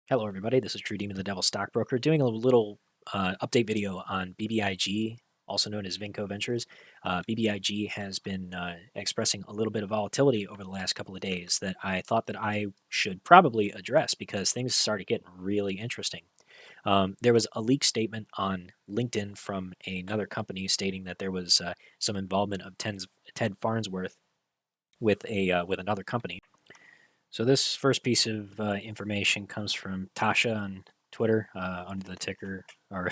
Hello, everybody. This is True Demon, the Devil Stockbroker, doing a little update video on BBIG, also known as Vinco Ventures. BBIG has been expressing a little bit of volatility over the last couple of days that I thought that I should probably address because things started getting really interesting. There was a leak statement on LinkedIn from another company stating that there was some involvement of Ted Farnsworth with another company. So this first piece of information comes from Tasha on Twitter under the ticker or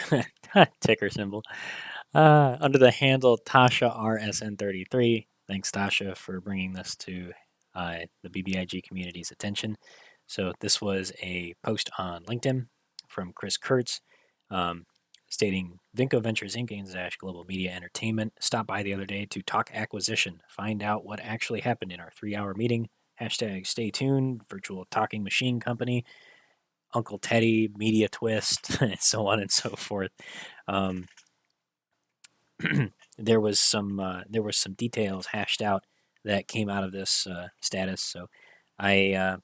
ticker symbol under the handle Tasha RSN33. Thanks, Tasha, for bringing this to the BBIG community's attention. So this was a post on LinkedIn from Chris Kurtz stating Vinco Ventures Inc. and ZASH Global Media Entertainment stopped by the other day to talk acquisition, find out what actually happened in our 3-hour meeting. Hashtag stay tuned, virtual talking machine company, Uncle Teddy, media twist, and so on and so forth. There was some details hashed out that came out of this status. So I'm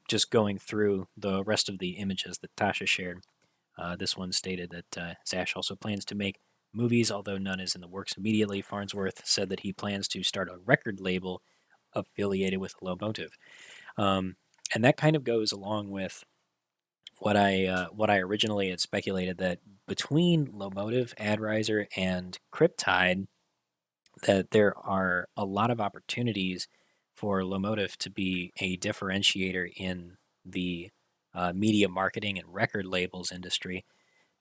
just going through the rest of the images that Tasha shared. This one stated that ZASH also plans to make movies, although none is in the works immediately. Farnsworth said that he plans to start a record label affiliated with Lomotive, and that kind of goes along with what I originally had speculated, that between Lomotive, AdRiser, and Cryptide, that there are a lot of opportunities for Lomotive to be a differentiator in the media marketing and record labels industry,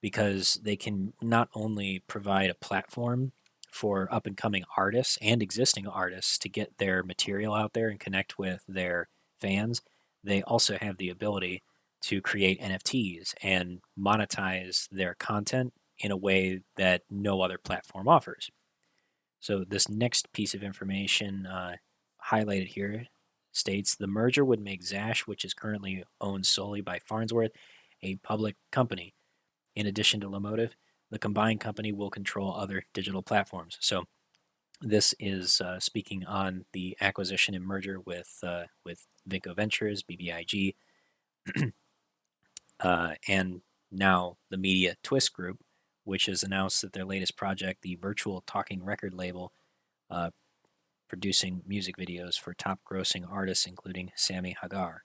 because they can not only provide a platform for up and coming artists and existing artists to get their material out there and connect with their fans, they also have the ability to create NFTs and monetize their content in a way that no other platform offers. So this next piece of information highlighted here states the merger would make ZASH, which is currently owned solely by Farnsworth, a public company. In addition to Lomotive, the combined company will control other digital platforms. So this is speaking on the acquisition and merger with Vinco Ventures, BBIG, and now the Media Twist Group, which has announced that their latest project, the virtual talking record label, producing music videos for top-grossing artists, including Sammy Hagar.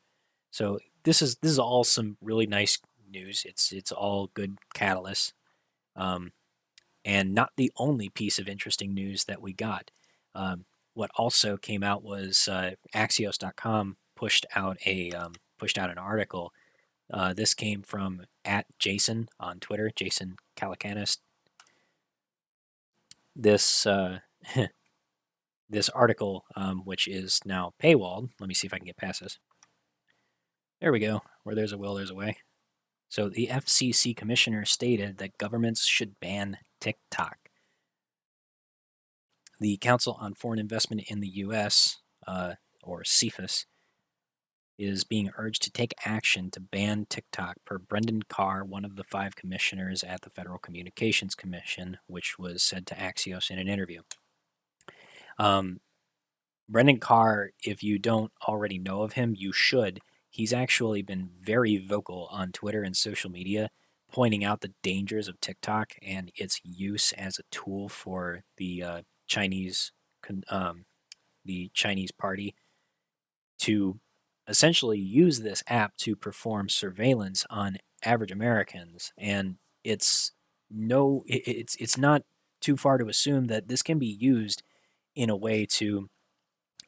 So this is all some really nice news. It's all good catalysts, and not the only piece of interesting news that we got. What also came out was Axios.com pushed out an article. This came from @Jason on Twitter, Jason Calacanis. This this article, which is now paywalled. Let me see if I can get past this. There we go. Where there's a will, there's a way. So the FCC commissioner stated that governments should ban TikTok. The Council on Foreign Investment in the U.S., or CFIUS, is being urged to take action to ban TikTok, per Brendan Carr, one of the 5 commissioners at the Federal Communications Commission, which was said to Axios in an interview. Brendan Carr, if you don't already know of him, you should. He's actually been very vocal on Twitter and social media, pointing out the dangers of TikTok and its use as a tool for the Chinese party to essentially use this app to perform surveillance on average Americans. And it's not too far to assume that this can be used in a way to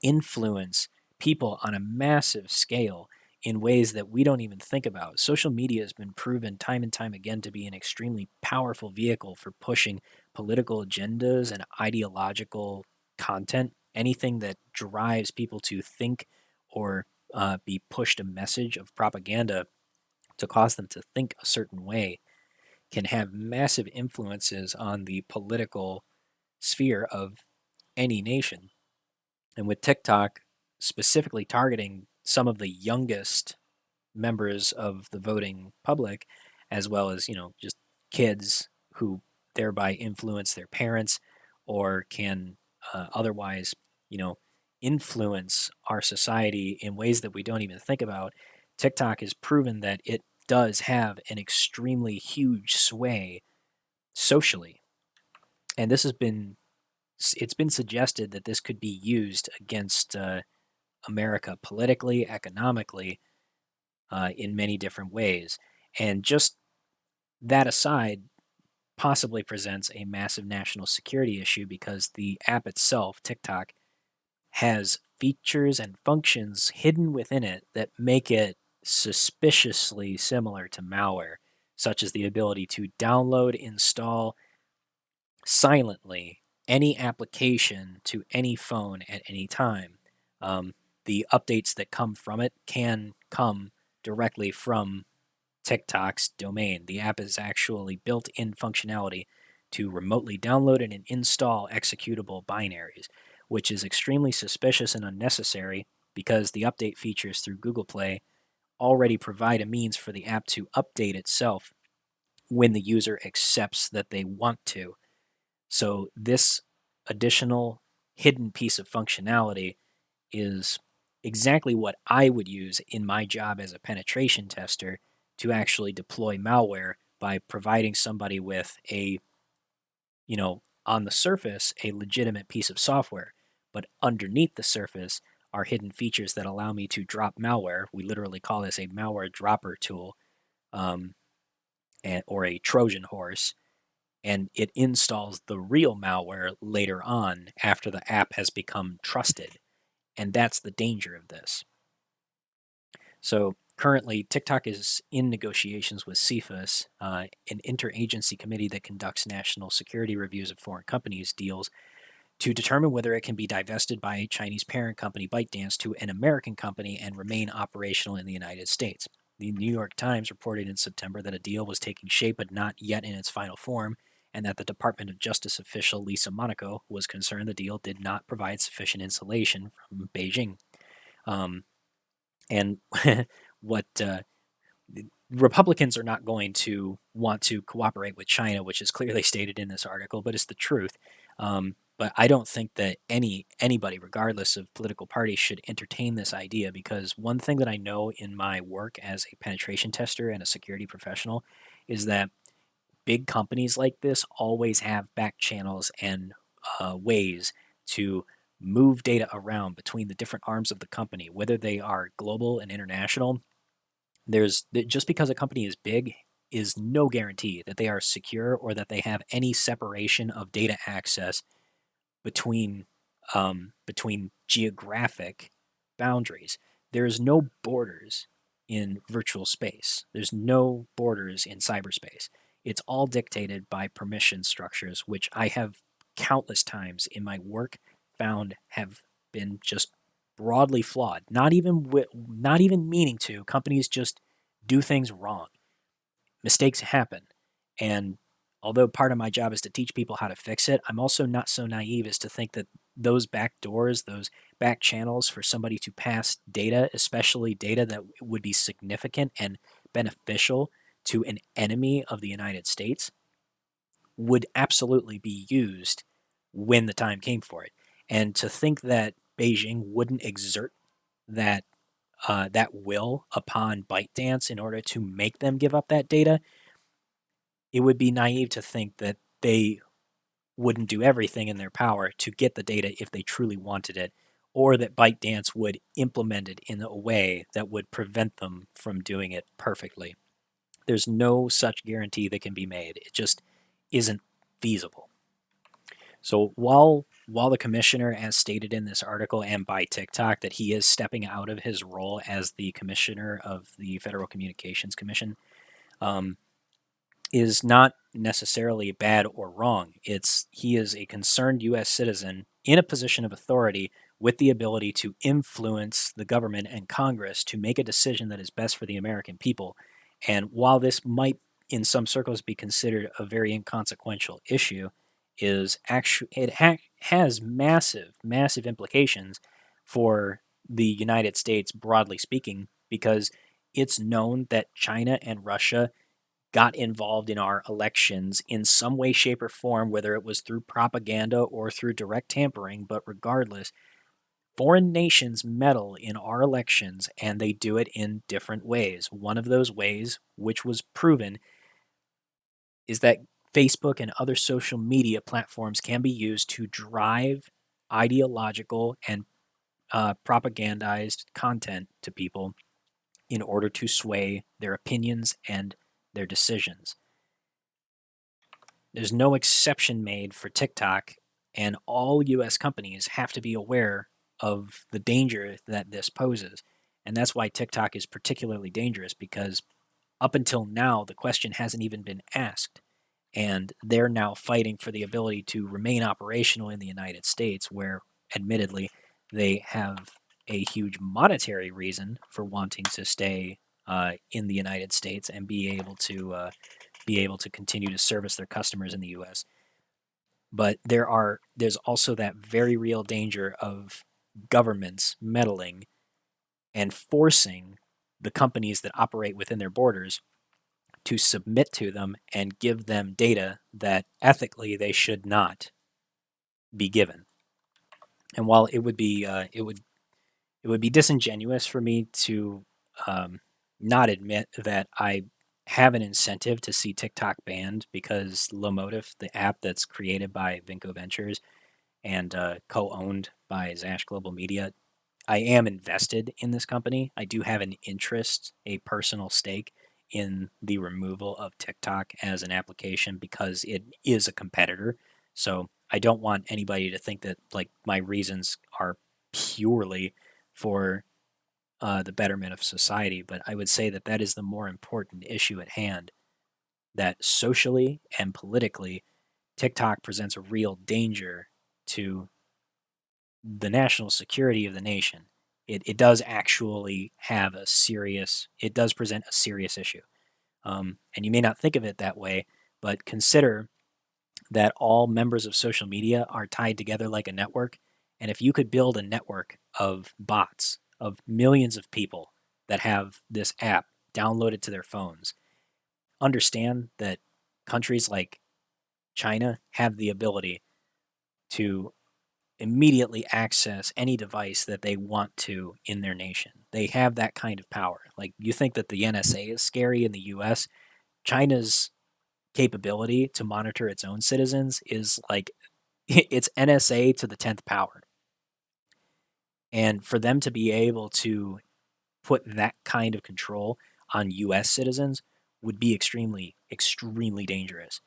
influence people on a massive scale in ways that we don't even think about. Social media has been proven time and time again to be an extremely powerful vehicle for pushing political agendas and ideological content, anything that drives people to think or be pushed a message of propaganda to cause them to think a certain way, can have massive influences on the political sphere of any nation. And with TikTok specifically targeting some of the youngest members of the voting public, as well as, just kids who thereby influence their parents or can otherwise, influence our society in ways that we don't even think about, TikTok has proven that it does have an extremely huge sway socially. And it's been suggested that this could be used against America politically, economically, in many different ways. And just that aside, possibly presents a massive national security issue because the app itself, TikTok, has features and functions hidden within it that make it suspiciously similar to malware, such as the ability to download, install silently any application to any phone at any time. The updates that come from it can come directly from TikTok's domain. The app is actually built in functionality to remotely download and install executable binaries, which is extremely suspicious and unnecessary because the update features through Google Play already provide a means for the app to update itself when the user accepts that they want to. So, this additional hidden piece of functionality is exactly what I would use in my job as a penetration tester to actually deploy malware by providing somebody with on the surface, a legitimate piece of software. But underneath the surface are hidden features that allow me to drop malware. We literally call this a malware dropper tool, or a Trojan horse, and it installs the real malware later on after the app has become trusted. And that's the danger of this. So currently, TikTok is in negotiations with CFIUS, an interagency committee that conducts national security reviews of foreign companies' deals, to determine whether it can be divested by a Chinese parent company, ByteDance, to an American company and remain operational in the United States. The New York Times reported in September that a deal was taking shape but not yet in its final form, and that the Department of Justice official Lisa Monaco was concerned the deal did not provide sufficient insulation from Beijing. And what Republicans are not going to want to cooperate with China, which is clearly stated in this article, but it's the truth. But I don't think that anybody, regardless of political party, should entertain this idea, because one thing that I know in my work as a penetration tester and a security professional is that big companies like this always have back channels and ways to move data around between the different arms of the company, whether they are global and international. Just because a company is big is no guarantee that they are secure or that they have any separation of data access between between geographic boundaries. There is no borders in virtual space. There's no borders in cyberspace. It's all dictated by permission structures, which I have countless times in my work found have been just broadly flawed. Not even meaning to. Companies just do things wrong. Mistakes happen, and although part of my job is to teach people how to fix it, I'm also not so naive as to think that those back doors, those back channels for somebody to pass data, especially data that would be significant and beneficial to an enemy of the United States, would absolutely be used when the time came for it. And to think that Beijing wouldn't exert that that will upon ByteDance in order to make them give up that data, it would be naive to think that they wouldn't do everything in their power to get the data if they truly wanted it, or that ByteDance would implement it in a way that would prevent them from doing it perfectly. There's no such guarantee that can be made. It just isn't feasible. So while the commissioner, as stated in this article and by TikTok, that he is stepping out of his role as the commissioner of the Federal Communications Commission, is not necessarily bad or wrong. He is a concerned U.S. citizen in a position of authority with the ability to influence the government and Congress to make a decision that is best for the American people. And while this might, in some circles, be considered a very inconsequential issue, has massive implications for the United States, broadly speaking, because it's known that China and Russia got involved in our elections in some way, shape, or form, whether it was through propaganda or through direct tampering. But regardless, Foreign nations meddle in our elections, and they do it in different ways. One of those ways, which was proven, is that Facebook and other social media platforms can be used to drive ideological and propagandized content to people in order to sway their opinions and their decisions. There's no exception made for TikTok, and all US companies have to be aware of the danger that this poses. And that's why TikTok is particularly dangerous, because up until now, the question hasn't even been asked. And they're now fighting for the ability to remain operational in the United States, where admittedly they have a huge monetary reason for wanting to stay in the United States and be able to continue to service their customers in the U.S. But there's also that very real danger of governments meddling and forcing the companies that operate within their borders to submit to them and give them data that ethically they should not be given. And while it would be disingenuous for me to not admit that I have an incentive to see TikTok banned, because Lomotif, the app that's created by Vinco Ventures and co-owned by ZASH Global Media, I am invested in this company. I do have an interest, a personal stake in the removal of TikTok as an application, because it is a competitor. So I don't want anybody to think that like my reasons are purely for the betterment of society, but I would say that that is the more important issue at hand. That socially and politically, TikTok presents a real danger to the national security of the nation. It does actually have it does present a serious issue. And you may not think of it that way, but consider that all members of social media are tied together like a network. And if you could build a network of bots, of millions of people that have this app downloaded to their phones, understand that countries like China have the ability to immediately access any device that they want to in their nation. They have that kind of power. Like, you think that the NSA is scary in the US? China's capability to monitor its own citizens is like it's NSA to the 10th power. And for them to be able to put that kind of control on US citizens would be extremely, extremely dangerous.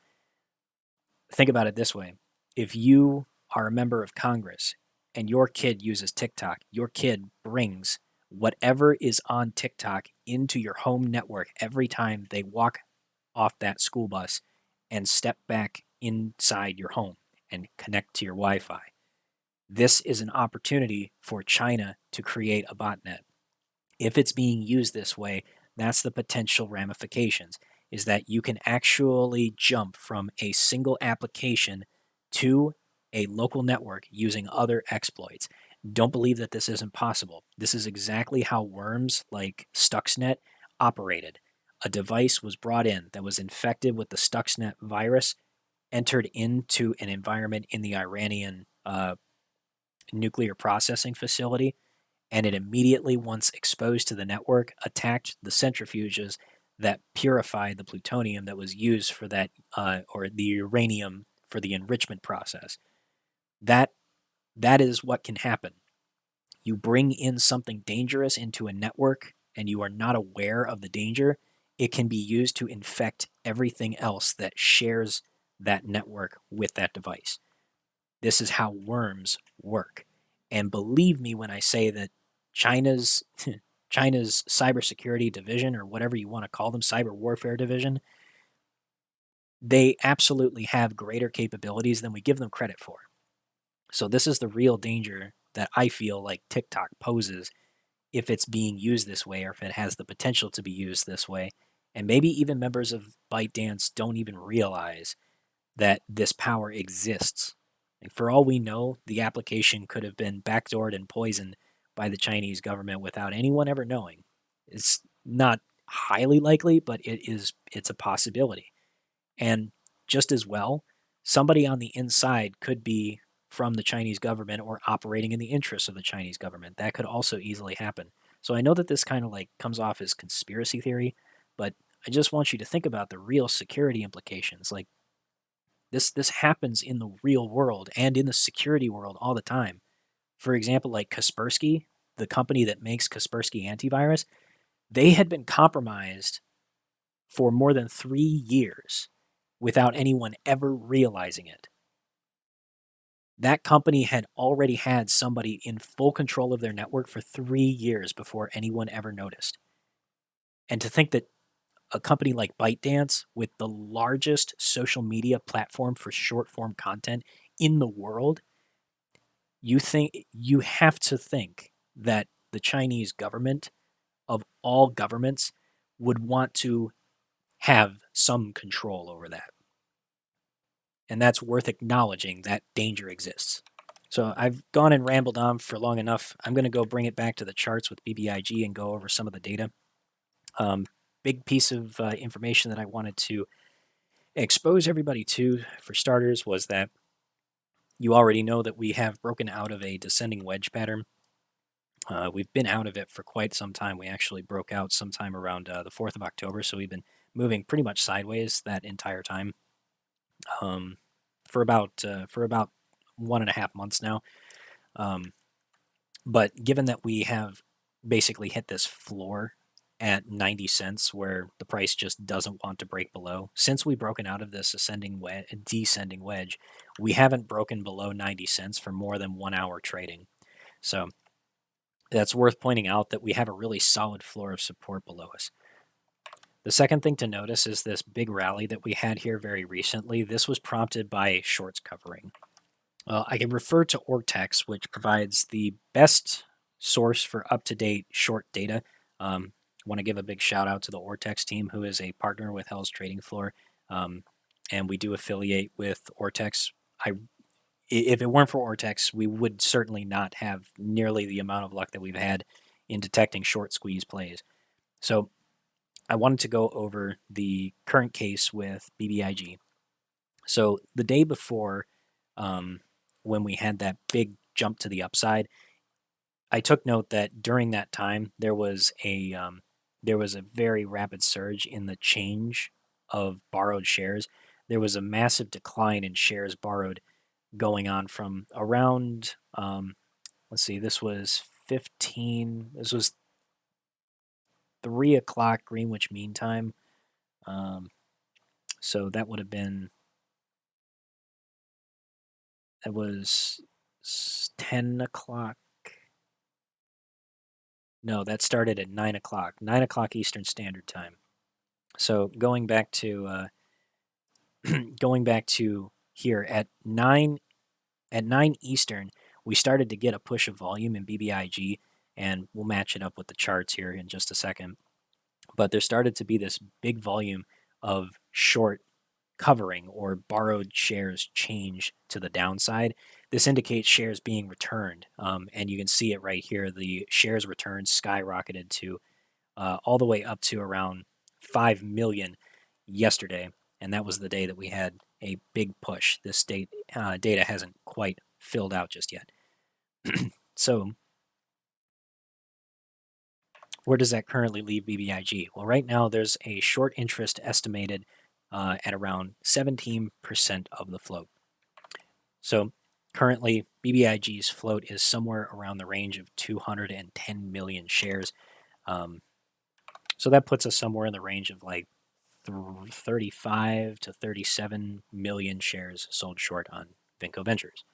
Think about it this way. If you are a member of Congress and your kid uses TikTok, your kid brings whatever is on TikTok into your home network every time they walk off that school bus and step back inside your home and connect to your Wi-Fi. This is an opportunity for China to create a botnet. If it's being used this way, that's the potential ramifications, is that you can actually jump from a single application to a local network using other exploits. Don't believe that this isn't possible. This is exactly how worms like Stuxnet operated. A device was brought in that was infected with the Stuxnet virus, entered into an environment in the Iranian nuclear processing facility, and it immediately, once exposed to the network, attacked the centrifuges that purified the plutonium that was used for that, or the uranium for the enrichment process. That is what can happen. You bring in something dangerous into a network and you are not aware of the danger, it can be used to infect everything else that shares that network with that device. This is how worms work. And believe me when I say that China's China's cybersecurity division, or whatever you want to call them, cyber warfare division, they absolutely have greater capabilities than we give them credit for. So this is the real danger that I feel like TikTok poses if it's being used this way, or if it has the potential to be used this way. And maybe even members of ByteDance don't even realize that this power exists. And for all we know, the application could have been backdoored and poisoned by the Chinese government without anyone ever knowing. It's not highly likely, but it's a possibility. And just as well, somebody on the inside could be from the Chinese government or operating in the interests of the Chinese government. That could also easily happen. So I know that this kind of like comes off as conspiracy theory, but I just want you to think about the real security implications. Like this happens in the real world and in the security world all the time. For example, like Kaspersky, the company that makes Kaspersky antivirus, they had been compromised for more than 3 years without anyone ever realizing it. That company had already had somebody in full control of their network for 3 years before anyone ever noticed. And to think that a company like ByteDance, with the largest social media platform for short form content in the world, you have to think that the Chinese government, of all governments, would want to have some control over that. And that's worth acknowledging that danger exists. So I've gone and rambled on for long enough. I'm going to go bring it back to the charts with BBIG and go over some of the data. Big piece of information that I wanted to expose everybody to, for starters, was that you already know that we have broken out of a descending wedge pattern. We've been out of it for quite some time. We actually broke out sometime around the 4th of October, so we've been moving pretty much sideways that entire time for about 1.5 months now. But given that we have basically hit this floor at 90 cents where the price just doesn't want to break below, since we've broken out of this descending wedge, we haven't broken below 90 cents for more than 1 hour trading. So that's worth pointing out that we have a really solid floor of support below us. The second thing to notice is this big rally that we had here very recently. This was prompted by shorts covering. I can refer to Ortex, which provides the best source for up-to-date short data. Want to give a big shout out to the Ortex team, who is a partner with Hell's Trading Floor, and we do affiliate with Ortex. If it weren't for Ortex, we would certainly not have nearly the amount of luck that we've had in detecting short squeeze plays. So I wanted to go over the current case with BBIG. So the day before, when we had that big jump to the upside, I took note that during that time there was a very rapid surge in the change of borrowed shares. There was a massive decline in shares borrowed going on from around let's see, this was 3 o'clock Greenwich Mean Time. So that would have been, that was 10 o'clock. No, that started at 9 o'clock. 9 o'clock Eastern Standard Time. So going back to here at 9 Eastern, we started to get a push of volume in BBIG, and we'll match it up with the charts here in just a second. But there started to be this big volume of short covering or borrowed shares change to the downside. This indicates shares being returned, and you can see it right here. The shares returned skyrocketed to all the way up to around 5 million yesterday, and that was the day that we had a big push. This data hasn't quite filled out just yet. So where does that currently leave BBIG? Well, right now there's a short interest estimated at around 17% of the float. So currently, BBIG's float is somewhere around the range of 210 million shares. So that puts us somewhere in the range of like 35 to 37 million shares sold short on Vinco Ventures.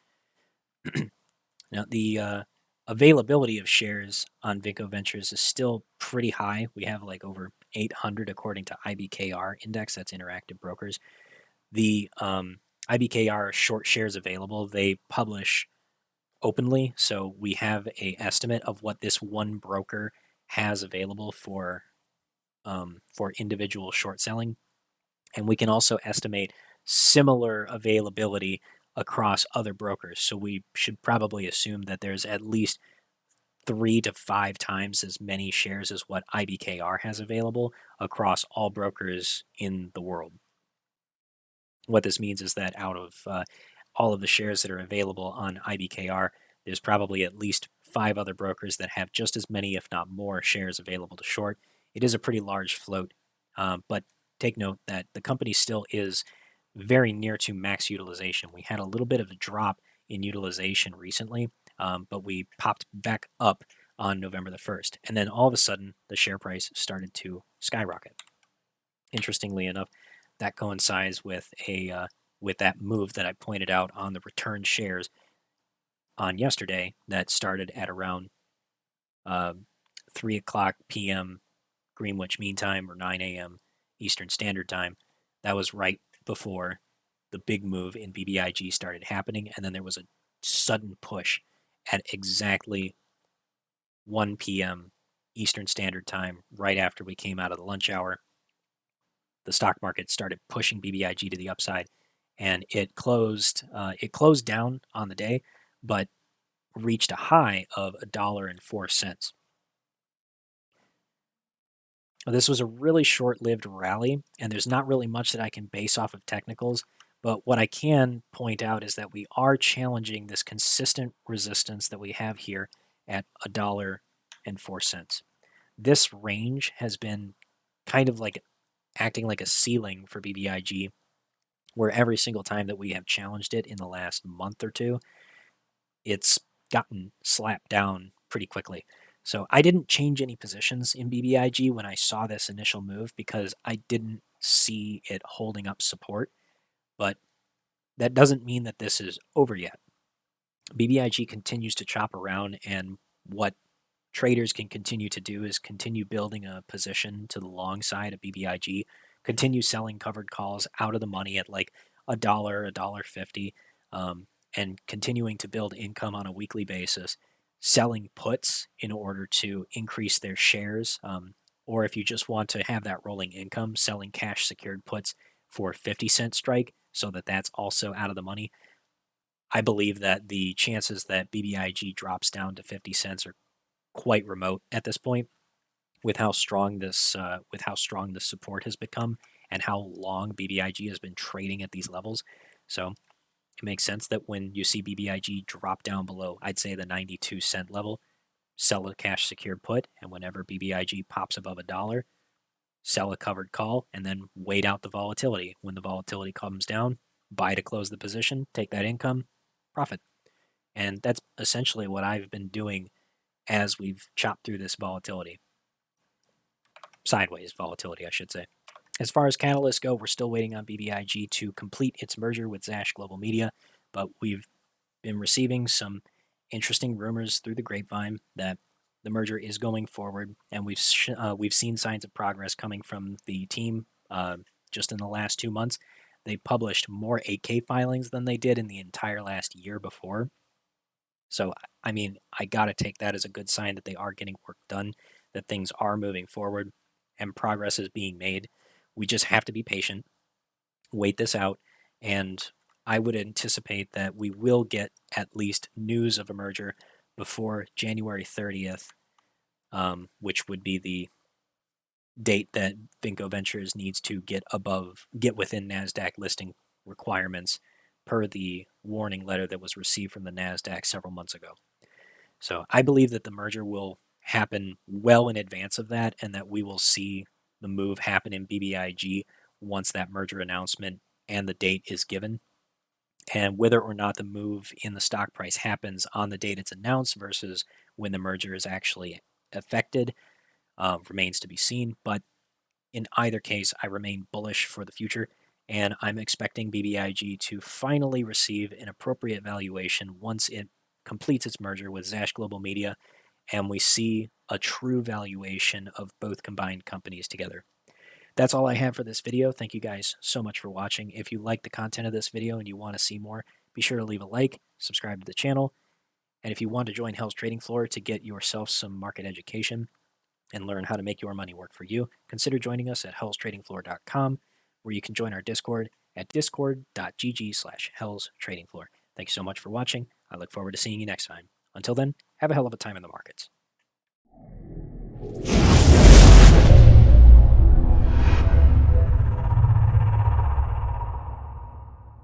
Now, the availability of shares on Vinco Ventures is still pretty high. We have like over 800 according to IBKR index, that's Interactive Brokers. The IBKR short shares available, they publish openly, so we have a estimate of what this one broker has available for individual short selling, and we can also estimate similar availability across other brokers. So we should probably assume that there's at least 3 to 5 times as many shares as what IBKR has available across all brokers in the world. What this means is that out of all of the shares that are available on IBKR, there's probably at least 5 other brokers that have just as many, if not more, shares available to short. It is a pretty large float, but take note that the company still is very near to max utilization. We had a little bit of a drop in utilization recently, but we popped back up on November the 1st. And then all of a sudden, the share price started to skyrocket. Interestingly enough, that coincides with with that move that I pointed out on the returned shares on yesterday that started at around 3 o'clock p.m. Greenwich Mean Time or 9 a.m. Eastern Standard Time. That was right before the big move in BBIG started happening, and then there was a sudden push at exactly 1 p.m. Eastern Standard Time, right after we came out of the lunch hour. The stock market started pushing BBIG to the upside, and it closed down on the day, but reached a high of $1.04. This was a really short-lived rally, and there's not really much that I can base off of technicals, but what I can point out is that we are challenging this consistent resistance that we have here at $1.04. This range has been kind of like acting like a ceiling for BBIG, where every single time that we have challenged it in the last month or two, it's gotten slapped down pretty quickly. So I didn't change any positions in BBIG when I saw this initial move because I didn't see it holding up support, but that doesn't mean that this is over yet. BBIG continues to chop around, and what traders can continue to do is continue building a position to the long side of BBIG, continue selling covered calls out of the money at like $1, $1.50, and continuing to build income on a weekly basis, selling puts in order to increase their shares, or if you just want to have that rolling income, selling cash secured puts for 50-cent strike so that that's also out of the money. I believe that the chances that BBIG drops down to 50 cents are quite remote at this point, with how strong this support has become and how long BBIG has been trading at these levels. So it makes sense that when you see BBIG drop down below, I'd say the 92-cent level, sell a cash secured put, and whenever BBIG pops above $1, sell a covered call, and then wait out the volatility. When the volatility comes down, buy to close the position, take that income, profit. And that's essentially what I've been doing as we've chopped through this volatility. Sideways volatility, I should say. As far as catalysts go, we're still waiting on BBIG to complete its merger with ZASH Global Media, but we've been receiving some interesting rumors through the grapevine that the merger is going forward, and we've seen signs of progress coming from the team just in the last 2 months. They published more 8K filings than they did in the entire last year before. So, I mean, I got to take that as a good sign that they are getting work done, that things are moving forward, and progress is being made. We just have to be patient, wait this out, and I would anticipate that we will get at least news of a merger before January 30th, which would be the date that Vinco Ventures needs to get within NASDAQ listing requirements per the warning letter that was received from the NASDAQ several months ago. So I believe that the merger will happen well in advance of that, and that we will see the move happen in BBIG once that merger announcement and the date is given. And whether or not the move in the stock price happens on the date it's announced versus when the merger is actually effected remains to be seen. But in either case, I remain bullish for the future, and I'm expecting BBIG to finally receive an appropriate valuation once it completes its merger with ZASH Global Media, and we see a true valuation of both combined companies together. That's all I have for this video. Thank you guys so much for watching. If you like the content of this video and you want to see more, be sure to leave a like, subscribe to the channel, and if you want to join Hell's Trading Floor to get yourself some market education and learn how to make your money work for you, consider joining us at hellstradingfloor.com, where you can join our Discord at discord.gg/hellstradingfloor. Thank you so much for watching. I look forward to seeing you next time. Until then, have a hell of a time in the markets.